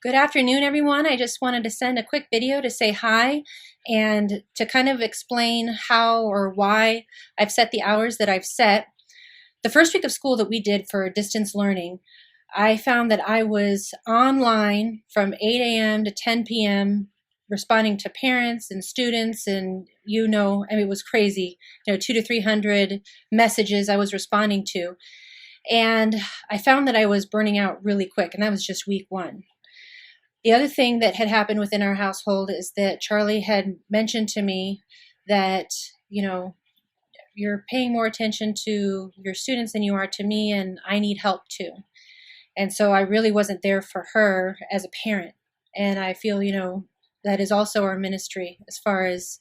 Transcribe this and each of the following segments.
Good afternoon, everyone. I just wanted to send a quick video to say hi and to kind of explain how or why I've set the hours that I've set. The first week of school that we did for distance learning, I found that I was online from 8 a.m. to 10 p.m. responding to parents and students, and it was crazy. 200 to 300 messages I was responding to. And I found that I was burning out really quick, and that was just week one. The other thing that had happened within our household is that Charlie had mentioned to me that, you're paying more attention to your students than you are to me, and I need help too. And so I really wasn't there for her as a parent. And I feel, that is also our ministry as far as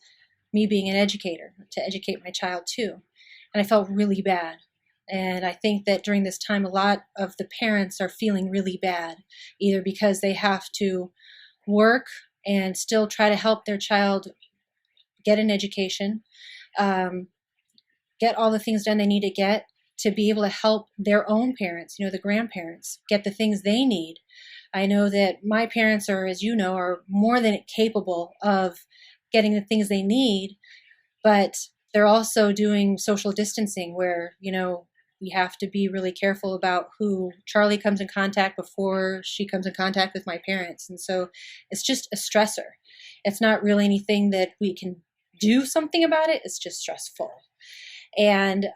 me being an educator, to educate my child too. And I felt really bad. And I think that during this time, a lot of the parents are feeling really bad, either because they have to work and still try to help their child get an education, get all the things done they need to get to be able to help their own parents, the grandparents, get the things they need. I know that my parents are, as you know, are more than capable of getting the things they need, but they're also doing social distancing where, we have to be really careful about who Charlie comes in contact before she comes in contact with my parents. And so it's just a stressor. It's not really anything that we can do something about it. It's just stressful. And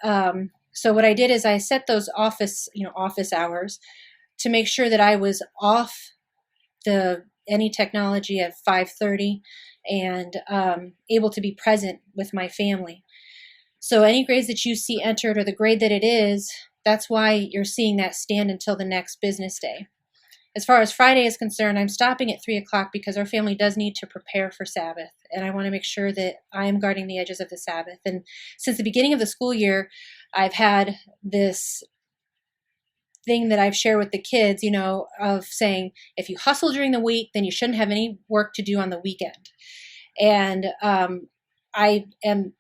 so what I did is I set those office hours to make sure that I was off any technology at 5:30 and able to be present with my family. So any grades that you see entered or the grade that it is, that's why you're seeing that stand until the next business day. As far as Friday is concerned, I'm stopping at 3 o'clock because our family does need to prepare for Sabbath. And I want to make sure that I'm guarding the edges of the Sabbath. And since the beginning of the school year, I've had this thing that I've shared with the kids, of saying, if you hustle during the week, then you shouldn't have any work to do on the weekend. And I am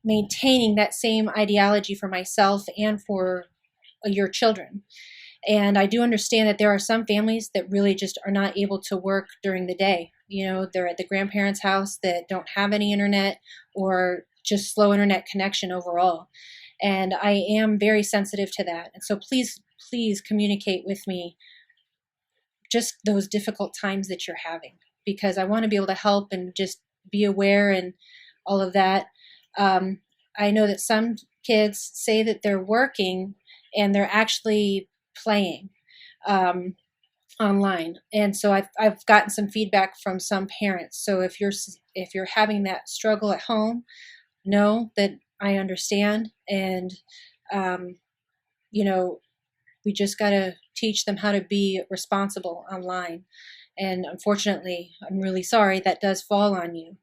maintaining that same ideology for myself and for your children. And I do understand that there are some families that really just are not able to work during the day. They're at the grandparents' house that don't have any internet or just slow internet connection overall. And I am very sensitive to that. And so please communicate with me just those difficult times that you're having, because I want to be able to help and just be aware and all of that. I know that some kids say that they're working and they're actually playing online, and so I've gotten some feedback from some parents. So if you're having that struggle at home, know that I understand, and we just got to teach them how to be responsible online. And unfortunately, I'm really sorry that does fall on you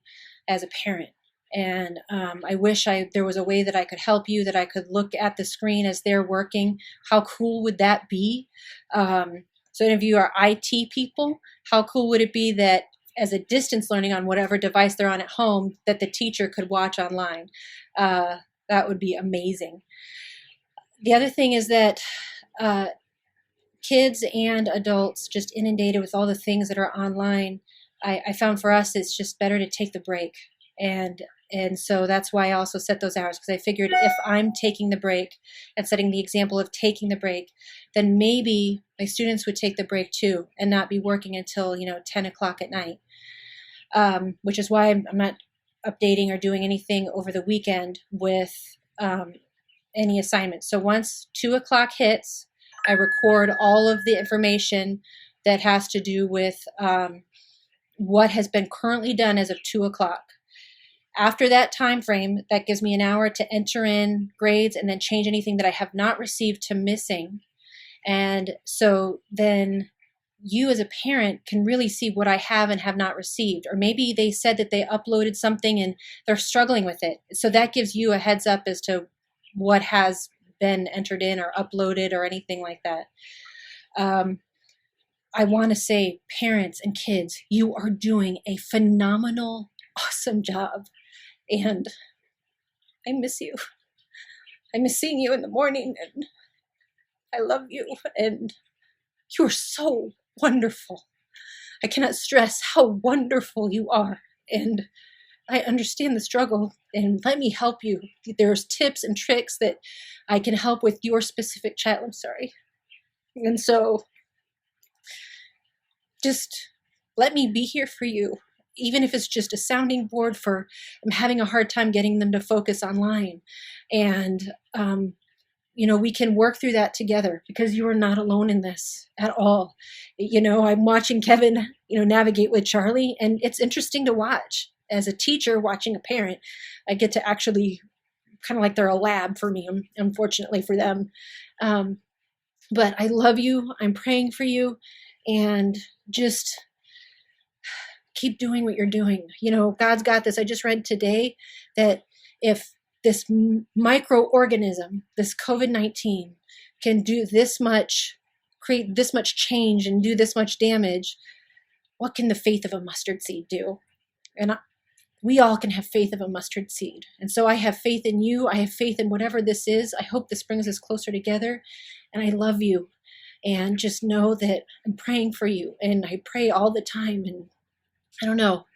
as a parent. And I wish there was a way that I could help you, that I could look at the screen as they're working. How cool would that be? So any of you are IT people, how cool would it be that as a distance learning on whatever device they're on at home, that the teacher could watch online? That would be amazing. The other thing is that kids and adults just inundated with all the things that are online, I found for us it's just better to take the break. And so that's why I also set those hours, because I figured if I'm taking the break and setting the example of taking the break, then maybe my students would take the break too and not be working until 10 o'clock at night, which is why I'm not updating or doing anything over the weekend with any assignments. So once 2 o'clock hits, I record all of the information that has to do with what has been currently done as of 2 o'clock. After that time frame, that gives me an hour to enter in grades and then change anything that I have not received to missing. And so then you as a parent can really see what I have and have not received. Or maybe they said that they uploaded something and they're struggling with it. So that gives you a heads up as to what has been entered in or uploaded or anything like that. I want to say, parents and kids, you are doing a phenomenal, awesome job. And I miss you. I miss seeing you in the morning, and I love you, and you're so wonderful. I cannot stress how wonderful you are. And I understand the struggle, and let me help you. There's tips and tricks that I can help with your specific child. I'm sorry. And so just let me be here for you, even if it's just a sounding board for I'm having a hard time getting them to focus online. And, we can work through that together, because you are not alone in this at all. I'm watching Kevin, navigate with Charlie, and it's interesting to watch. As a teacher watching a parent, I get to actually kind of like they're a lab for me, unfortunately for them. But I love you. I'm praying for you, and just keep doing what you're doing. God's got this. I just read today that if this microorganism, this COVID-19, can do this much, create this much change and do this much damage, what can the faith of a mustard seed do? And we all can have faith of a mustard seed. And so I have faith in you. I have faith in whatever this is. I hope this brings us closer together. And I love you. And just know that I'm praying for you. And I pray all the time. And I don't know,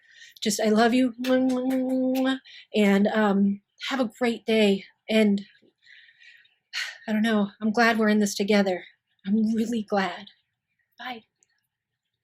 just I love you. And have a great day. And I don't know, I'm glad we're in this together. I'm really glad. Bye.